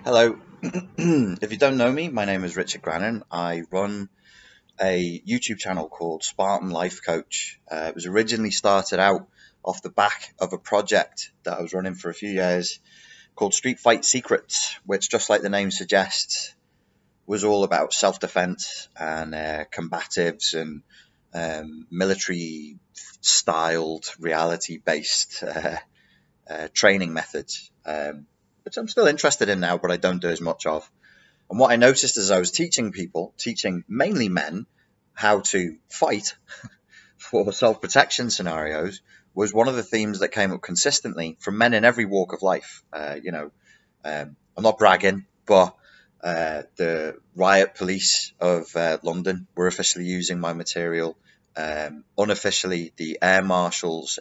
Hello. If you don't know me, my name is Richard Grannon. I run a YouTube channel called Spartan Life Coach. It was originally started out off the back of a project that I was running for a few years called Street Fight Secrets, which, just like the name suggests, was all about self-defense and combatives and military styled, reality based training methods. Which I'm still interested in now, but I don't do as much of. And what I noticed as I was teaching people, teaching mainly men, how to fight for self-protection scenarios, was one of the themes that came up consistently from men in every walk of life. I'm not bragging, but the riot police of London were officially using my material. Unofficially, the air marshals,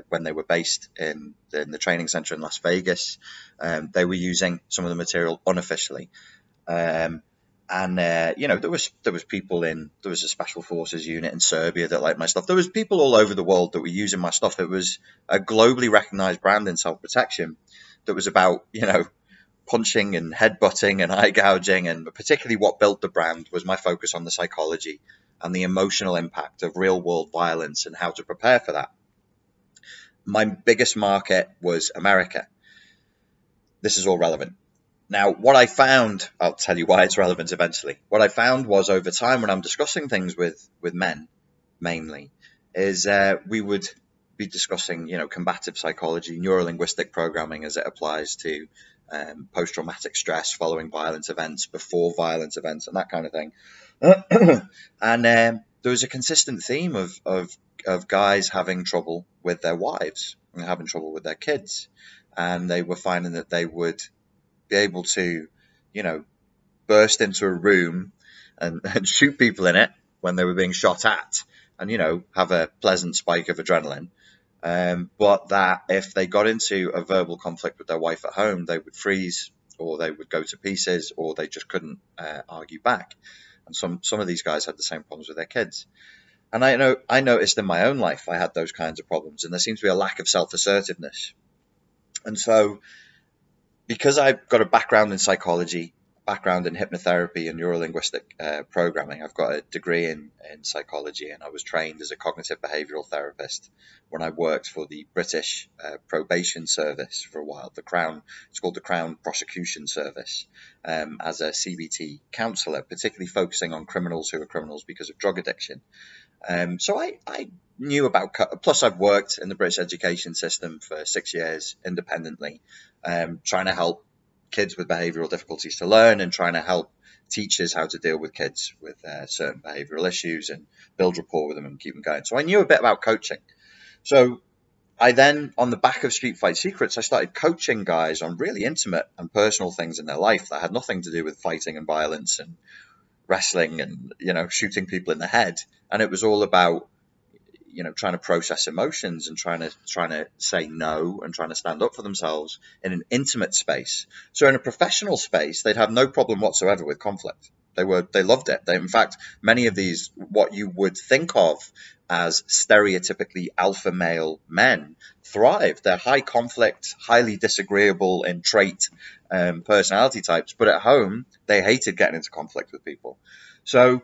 when they were based in the training center in Las Vegas, they were using some of the material unofficially. Um, and there was people there was a special forces unit in Serbia that liked my stuff. There was people all over the world that were using my stuff. It was a globally recognized brand in self protection that was about punching and headbutting and eye gouging, and particularly what built the brand was my focus on the psychology and the emotional impact of real world violence and how to prepare for that. My biggest market was America. This is all relevant. Now, what I found, I'll tell you why it's relevant eventually. What I found was over time when I'm discussing things with men, mainly, is we would be discussing, combative psychology, neurolinguistic programming as it applies to post-traumatic stress following violent events, before violent events, and that kind of thing. And there was a consistent theme of guys having trouble with their wives and having trouble with their kids. And they were finding that they would be able to, you know, burst into a room and shoot people in it when they were being shot at and, have a pleasant spike of adrenaline. But that if they got into a verbal conflict with their wife at home, they would freeze or they would go to pieces or they just couldn't argue back. And some of these guys had the same problems with their kids. And I noticed in my own life I had those kinds of problems, and there seems to be a lack of self-assertiveness. And so, because I've got a background in psychology, background in hypnotherapy and neurolinguistic programming, I've got a degree in psychology, and I was trained as a cognitive behavioral therapist when I worked for the British probation service for a while. It's called the Crown Prosecution Service, as a CBT counsellor, particularly focusing on criminals who are criminals because of drug addiction. So I knew about, plus I've worked in the British education system for 6 years independently, trying to help kids with behavioural difficulties to learn and trying to help teachers how to deal with kids with certain behavioural issues and build rapport with them and keep them going. So I knew a bit about coaching. So I then, on the back of Street Fight Secrets, I started coaching guys on really intimate and personal things in their life that had nothing to do with fighting and violence and wrestling and shooting people in the head. And it was all about trying to process emotions and trying to say no and trying to stand up for themselves in an intimate space. So in a professional space, they'd have no problem whatsoever with conflict. They loved it. In fact, many of these, what you would think of as stereotypically alpha male men, thrive. They're high conflict, highly disagreeable in trait, personality types, but at home they hated getting into conflict with people. So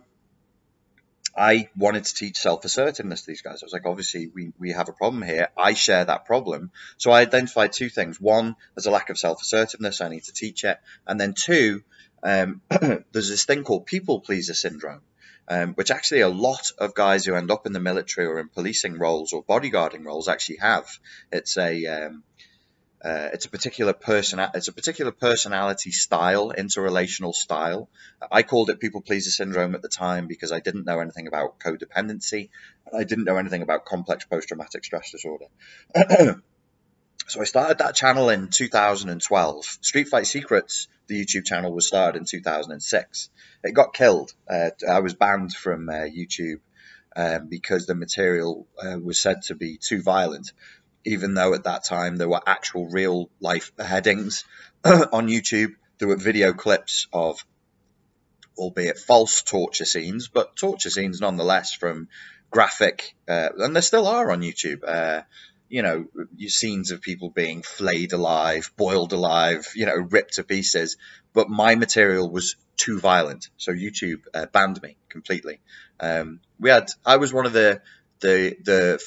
I wanted to teach self-assertiveness to these guys. I was like, obviously, we have a problem here. I share that problem. So I identified two things. One, there's a lack of self-assertiveness. I need to teach it. And then two, there's this thing called people pleaser syndrome, which actually a lot of guys who end up in the military or in policing roles or bodyguarding roles actually have. It's a particular personality style, interrelational style. I called it people pleaser syndrome at the time because I didn't know anything about codependency. I didn't know anything about complex post-traumatic stress disorder. So I started that channel in 2012. Street Fight Secrets, the YouTube channel, was started in 2006. It got killed. I was banned from YouTube because the material was said to be too violent, even though at that time there were actual real life beheadings on YouTube. There were video clips of, albeit false, torture scenes, but torture scenes nonetheless from graphic, and there still are on YouTube, you know, scenes of people being flayed alive, boiled alive, you know, ripped to pieces. But my material was too violent, so YouTube banned me completely. I was one of the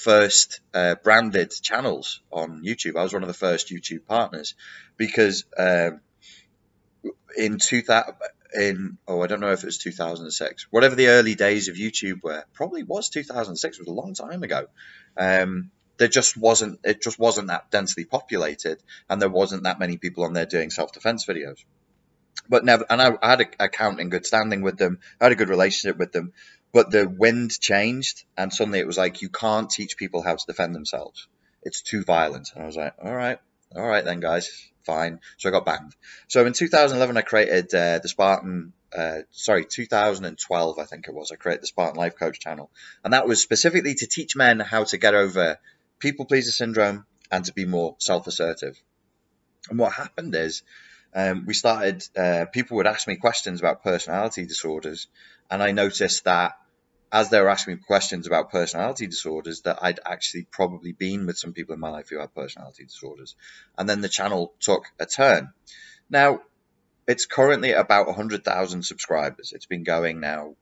first branded channels on YouTube. I was one of the first YouTube partners because in 2000, I don't know if it was 2006, whatever the early days of YouTube were, probably was 2006. It was a long time ago. It just wasn't that densely populated, and there wasn't that many people on there doing self-defense videos. But never, and I had an account in good standing with them. I had a good relationship with them, but the wind changed, and suddenly it was like, you can't teach people how to defend themselves. It's too violent. And I was like, all right then, guys, fine. So I got banned. So in 2011, I created the Spartan. 2012, I think it was. I created the Spartan Life Coach channel, and that was specifically to teach men how to get over people pleaser syndrome and to be more self-assertive. And what happened is, we started, people would ask me questions about personality disorders, and I noticed that as they were asking me questions about personality disorders, that I'd actually probably been with some people in my life who had personality disorders. And then the channel took a turn. Now, it's currently about 100,000 subscribers. It's been going now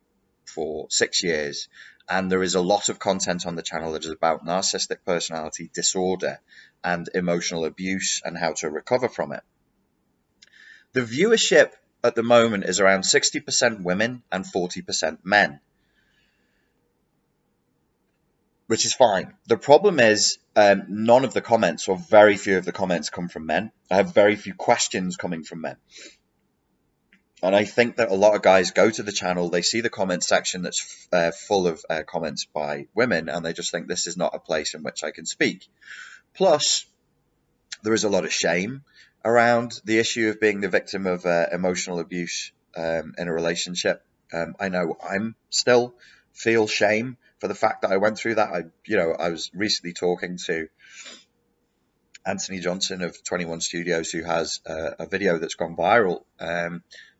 for 6 years. And there is a lot of content on the channel that is about narcissistic personality disorder and emotional abuse and how to recover from it. The viewership at the moment is around 60% women and 40% men, which is fine. The problem is none of the comments, or very few of the comments, come from men. I have very few questions coming from men. And I think that a lot of guys go to the channel, they see the comment section that's full of comments by women, and they just think this is not a place in which I can speak. Plus, there is a lot of shame around the issue of being the victim of emotional abuse in a relationship. I know I'm still feel shame for the fact that I went through that. I was recently talking to Anthony Johnson of 21 Studios, who has a video that's gone viral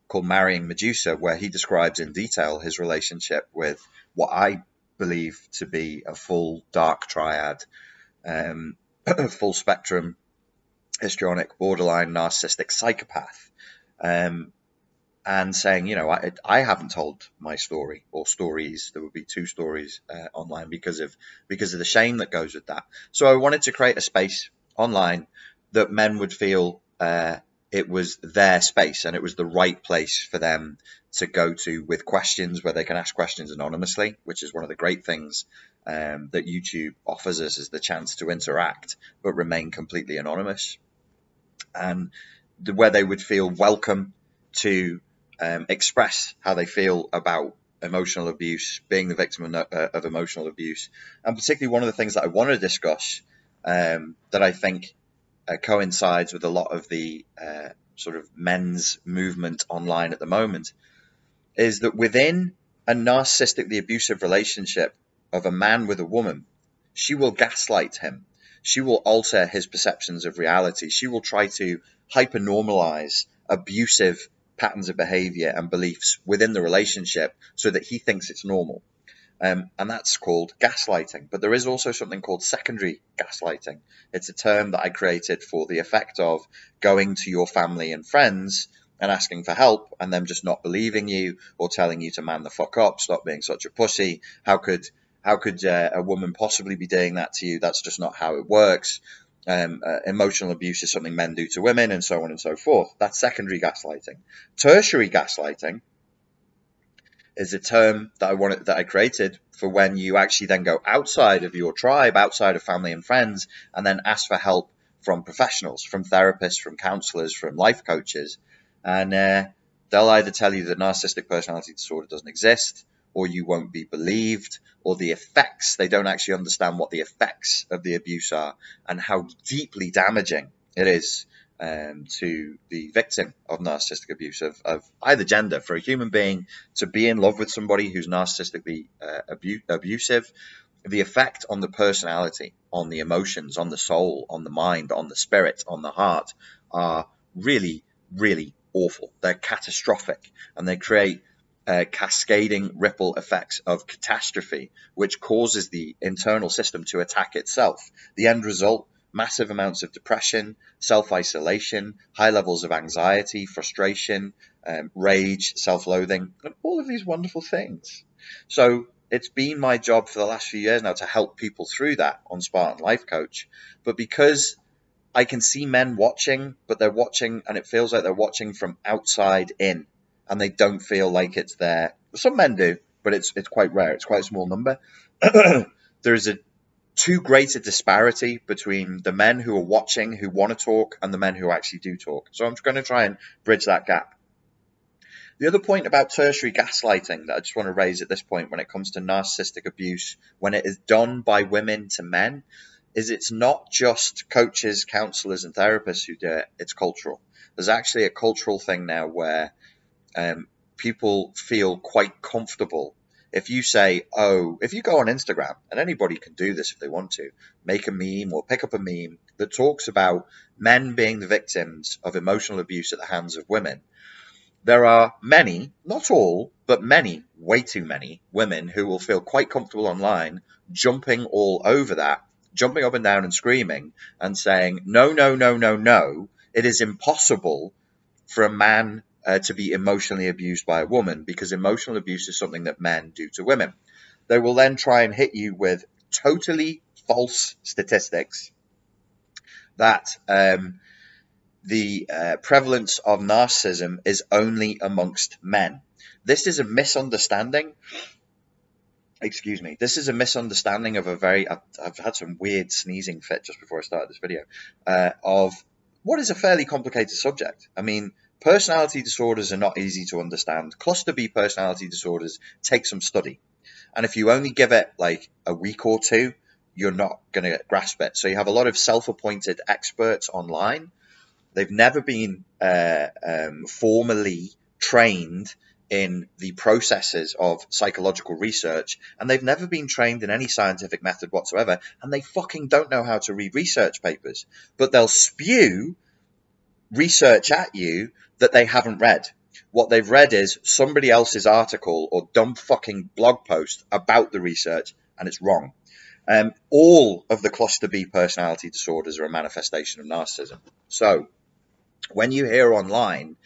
called Marrying Medusa, where he describes in detail his relationship with what I believe to be a full dark triad, full spectrum, histrionic, borderline, narcissistic psychopath, and saying, you know, I haven't told my story or stories. There would be 2 stories online because of the shame that goes with that. So I wanted to create a space online that men would feel it was their space and it was the right place for them to go to with questions, where they can ask questions anonymously, which is one of the great things that YouTube offers us, is the chance to interact but remain completely anonymous, and where they would feel welcome to express how they feel about emotional abuse, being the victim of emotional abuse. And particularly one of the things that I want to discuss that I think coincides with a lot of the sort of men's movement online at the moment, is that within a narcissistically abusive relationship of a man with a woman, she will gaslight him. She will alter his perceptions of reality. She will try to hypernormalize abusive patterns of behavior and beliefs within the relationship so that he thinks it's normal. And that's called gaslighting. But there is also something called secondary gaslighting. It's a term that I created for the effect of going to your family and friends and asking for help, and them just not believing you or telling you to man the fuck up, stop being such a pussy. How could a woman possibly be doing that to you? That's just not how it works. Emotional abuse is something men do to women, and so on and so forth. That's secondary gaslighting. Tertiary gaslighting is a term that I created for when you actually then go outside of your tribe, outside of family and friends, and then ask for help from professionals, from therapists, from counselors, from life coaches. And they'll either tell you that narcissistic personality disorder doesn't exist, or you won't be believed, or the effects, they don't actually understand what the effects of the abuse are and how deeply damaging it is to the victim of narcissistic abuse of either gender. For a human being to be in love with somebody who's narcissistically abusive, the effect on the personality, on the emotions, on the soul, on the mind, on the spirit, on the heart are really, really awful. They're catastrophic, and they create cascading ripple effects of catastrophe, which causes the internal system to attack itself. The end result, massive amounts of depression, self-isolation, high levels of anxiety, frustration, rage, self-loathing, and all of these wonderful things. So it's been my job for the last few years now to help people through that on Spartan Life Coach. But because I can see men watching, but they're watching and it feels like they're watching from outside in, and they don't feel like it's there. Some men do, but it's quite rare. It's quite a small number. There is a too great a disparity between the men who are watching, who want to talk, and the men who actually do talk. So I'm going to try and bridge that gap. The other point about tertiary gaslighting that I just want to raise at this point when it comes to narcissistic abuse, when it is done by women to men, is it's not just coaches, counselors, and therapists who do it. It's cultural. There's actually a cultural thing now where people feel quite comfortable. If you say, if you go on Instagram, and anybody can do this if they want to, make a meme or pick up a meme that talks about men being the victims of emotional abuse at the hands of women, there are many, not all, but many, way too many women who will feel quite comfortable online jumping all over that, jumping up and down and screaming and saying, no, no, no, no, no, it is impossible for a man to be emotionally abused by a woman, because emotional abuse is something that men do to women. They will then try and hit you with totally false statistics that the prevalence of narcissism is only amongst men. This is a misunderstanding. Excuse me. This is a misunderstanding of I've had some weird sneezing fit just before I started this video, of what is a fairly complicated subject. I mean, personality disorders are not easy to understand. Cluster B personality disorders take some study. And if you only give it like a week or two, you're not going to grasp it. So you have a lot of self-appointed experts online. They've never been formally trained in the processes of psychological research, and they've never been trained in any scientific method whatsoever, and they fucking don't know how to read research papers. But they'll spew research at you that they haven't read. What they've read is somebody else's article or dumb fucking blog post about the research, and it's wrong. All of the cluster B personality disorders are a manifestation of narcissism. So when you hear online,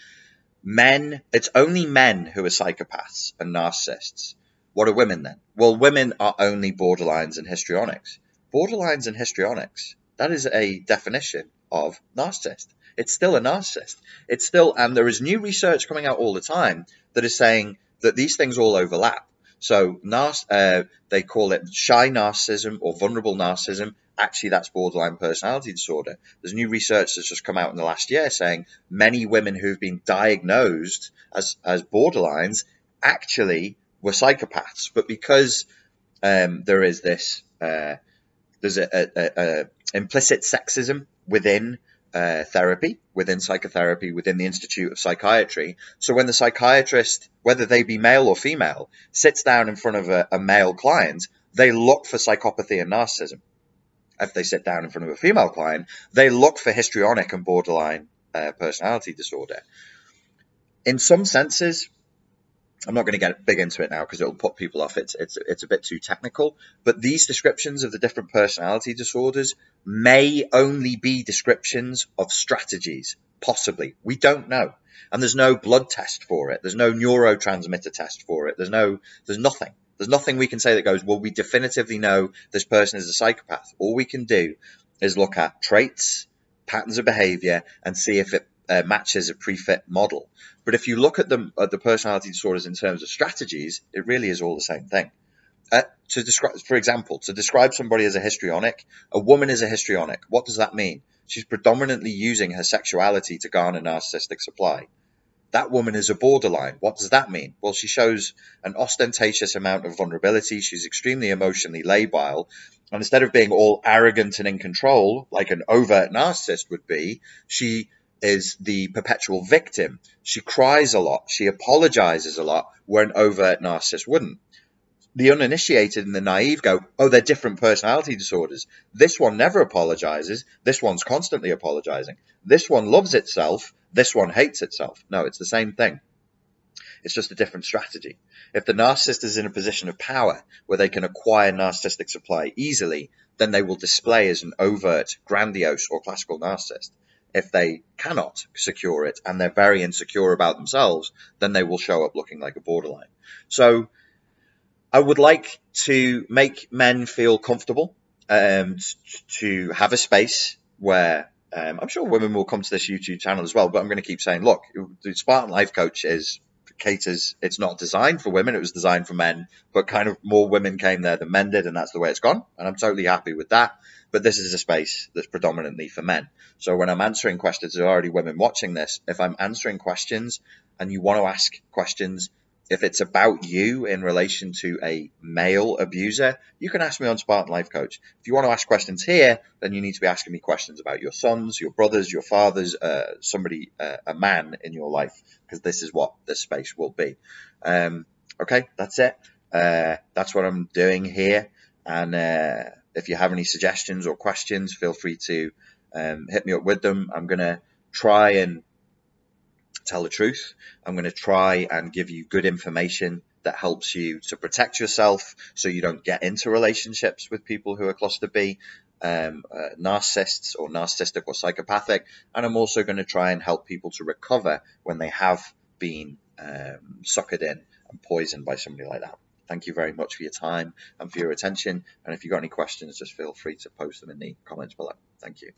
it's only men who are psychopaths and narcissists. What are women then? Well, women are only borderlines and histrionics. Borderlines and histrionics, that is a definition of narcissist. It's still a narcissist. And there is new research coming out all the time that is saying that these things all overlap. So they call it shy narcissism or vulnerable narcissism. Actually, that's borderline personality disorder. There's new research that's just come out in the last year saying many women who've been diagnosed as borderlines actually were psychopaths. But because there is this, there's a implicit sexism within therapy, within psychotherapy, within the Institute of Psychiatry. So when the psychiatrist, whether they be male or female, sits down in front of a male client, they look for psychopathy and narcissism. If they sit down in front of a female client, they look for histrionic and borderline personality disorder. In some senses, I'm not going to get big into it now because it'll put people off. It's a bit too technical. But these descriptions of the different personality disorders may only be descriptions of strategies, possibly. We don't know. And there's no blood test for it. There's no neurotransmitter test for it. There's nothing. There's nothing we can say that goes, well, we definitively know this person is a psychopath. All we can do is look at traits, patterns of behavior, and see if it matches a pre-fit model. But if you look at the personality disorders in terms of strategies, it really is all the same thing. For example, to describe somebody as a histrionic, a woman is a histrionic. What does that mean? She's predominantly using her sexuality to garner narcissistic supply. That woman is a borderline. What does that mean? Well, she shows an ostentatious amount of vulnerability. She's extremely emotionally labile. And instead of being all arrogant and in control, like an overt narcissist would be, she is the perpetual victim. She cries a lot. She apologizes a lot, where an overt narcissist wouldn't. The uninitiated and the naive go, oh, they're different personality disorders. This one never apologizes. This one's constantly apologizing. This one loves itself. This one hates itself. No, it's the same thing. It's just a different strategy. If the narcissist is in a position of power where they can acquire narcissistic supply easily, then they will display as an overt, grandiose, or classical narcissist. If they cannot secure it and they're very insecure about themselves, then they will show up looking like a borderline. So I would like to make men feel comfortable, to have a space where I'm sure women will come to this YouTube channel as well, but I'm going to keep saying, look, the Spartan Life Coach it's not designed for women, it was designed for men, but kind of more women came there than men did, and that's the way it's gone, and I'm totally happy with that. But this is a space that's predominantly for men. So when I'm answering questions, there are already women watching this. If I'm answering questions and you want to ask questions, if it's about you in relation to a male abuser, you can ask me on Spartan Life Coach. If you want to ask questions here, then you need to be asking me questions about your sons, your brothers, your fathers, a man in your life, because this is what this space will be. Okay, that's it. That's what I'm doing here. And if you have any suggestions or questions, feel free to hit me up with them. I'm going to try and tell the truth. I'm going to try and give you good information that helps you to protect yourself so you don't get into relationships with people who are cluster B, narcissists or narcissistic or psychopathic. And I'm also going to try and help people to recover when they have been suckered in and poisoned by somebody like that. Thank you very much for your time and for your attention. And if you've got any questions, just feel free to post them in the comments below. Thank you.